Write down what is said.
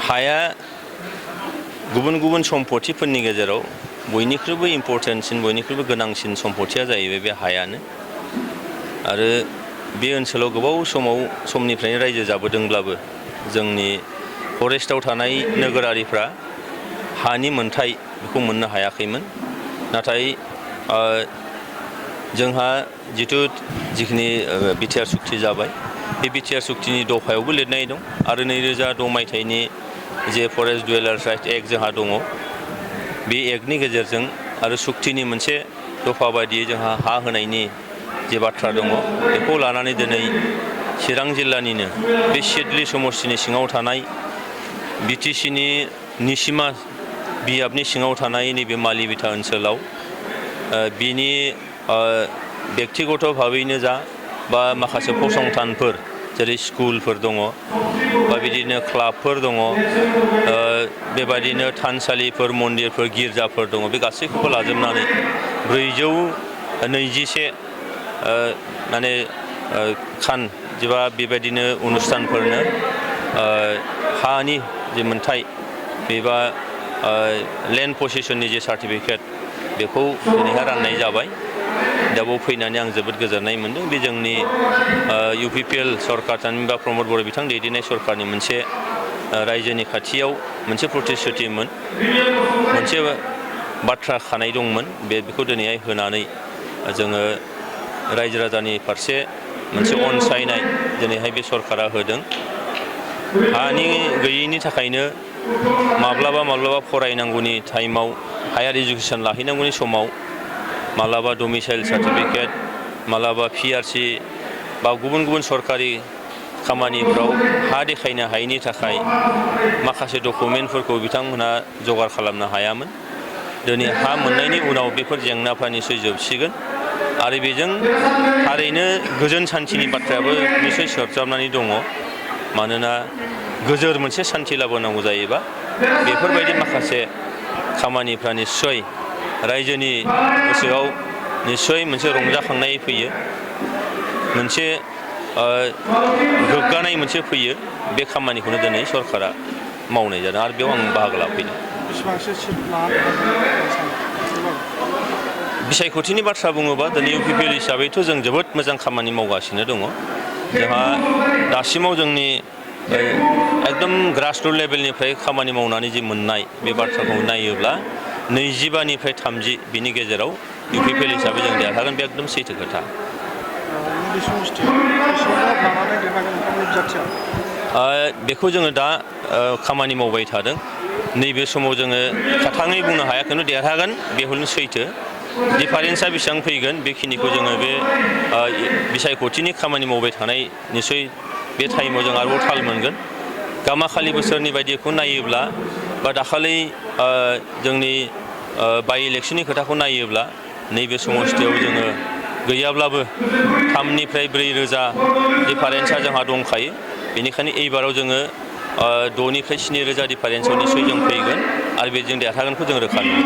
हाया गुबुन गुबुन सम्पथिफोरनि गेजेराव बयनिख्रुइबो इम्परटेन्टसिन बयनिख्रुइबो गोनांसिन सम्पथिया जाहैबाय बे हायानो आरो बे ओनसोलाव गोबाव समनिफ्रायनो रायजो जाबोदोंब्लाबो जोंनि फरेस्टआव थानाय नोगोरारिफ्रा हानि मोनथाय बेखौ मोननो हायाखैमोन नाथाय जोंहा जिखिनि बिटिआर सुक्ति जाबाय बे बिटिआर सुक्तिनि दफायावबो लिरनाय दं आरो 2006 मायथाइनि जे फरेस्ट डुवेलार्स राइट एक्ट जोंहा दङ बे एक्टनि गेजेरजों आरो सुक्तिनि मोनसे दफा बायदियै जोंहा हा होनायनि जे बाथ्रा दङ बेखौ लानानै दिनै चिरां जिल्लानिनो बे सिडली समस्तिनि सिङाव थानाय बिटिसिनि निसिमा बियाबनि सिङाव थानाय नैबे मालिबिथा ओनसोलाव बिनि व्यक्तिगत भाबैनो जा बा माखासे फसंथानफोर जेरै स्कुलफोर दङ बा बिदिनो क्लाबफोर दङ बेबादिनो थानसालिफोर मन्दिरफोर गिर्जाफोर दङ बे गासैखौबो लाजोबनानै 421 माने खान जेबा बेबायदिनो अनुष्ठानफोरनो हानि जे मोनथाय बेबा लेन्ड पसेसननि जे सार्टिफिकेट बेखौ दिनैहाय राननाय जाबाय दा बेयाव फैनानै आं जोबोद गोजोननाय मोनदों बे जोंनि UPPL सरकार थामहिनबा प्रमद बर' बिथां दैदेननाय सरकारनि मोनसे रायजोनि खाथियाव मोनसे प्रतिश्रुतिमोन मोनसे बाथ्रा खानाय दंमोन बेखौ दिनैहाय होनानै जोङो रायजो राजानि फारसे मोनसे अनसायनाय दिनैहाय बे सरकारा होदों हानि गैयैनि थाखायनो माब्लाबा फरायनांगौनि टाइमाव हायार इडुकेसन लाहैनांगौनि समाव माब्लाबा डमिसाइल सार्टिफिकेट माब्लाबा PRC बा गुबुन गुबुन सरकारि खामानिफ्राव हा देखायनो हायैनि थाखाय माखासे डकुमेन्टफोरखौ बिथांमोनहा जगार खालामनो हायामोन दिनै हा मोननायनि उनाव बेफोर जेंनाफ्रा निसय जोबसिगोन आरो बेजों थारैनो गोजोन सान्थिनि बाथ्रायाबो निसय सरजाबनानै दङ मानोना गोजोर मोनसे सान्थि लाबोनांगौ जायोबा बेफोरबायदि माखासे खामानिफ्रा निस्सय रायजोनि गोसोआव निस्सय मोनसे रंजाखांनाय फैयो मोनसे गोग्गानाय मोनसे फैयो बे खामानिखौनो दिनै सरकारा मावनाय जादों आरो बेयाव आं बाहागो लाफैदों बिसायख'थिनि बाथ्रा बुङोबा दिनै UPPL हिसाबैथ' जों जोबोद मोजां खामानि मावगासिनो दङ जोंहा दासिमाव जोंनि एकदम ग्रासरुट लेभेलनिफ्राय खामानि मावनानै जि मोननाय बे बाथ्राखौ नायोब्ला 25निफ्राय 30 बिनि गेजेराव UPPL हिसाबै जों देरहागोन बे एकदम सैथो खोथा बेखौ जोङो दा खामानि मावबाय थादों नैबे समाव जोङो खाथाङै बुंनो हाया खिन्थु देरहागोन बे हले सैथो डिफारेन्सआ बेसेबां फैगोन बेखिनिखौ जोङो बे बिसायख'थिनि खामानि मावबाय थानाय निसय बे टाइमाव जों आरोबाव थाल मोनगोन गामाखालि बोसोरनि बायदिखौ नायोब्ला बा दाखालि जोंनि बाइ इलेक्सननि खोथाखौ नायोब्ला नैबे समस्तियाव जोङो गैयाब्लाबो 3निफ्राय 4 रोजा डिफारेन्सआ जोंहा दंखायो बेनिखायनो एइबाराव जोङो 6निफ्राय 7 रोजा डिफारेन्सआव निसय जों फैगोन आरो बेजों देरहागोनखौ जों रोखा नुयो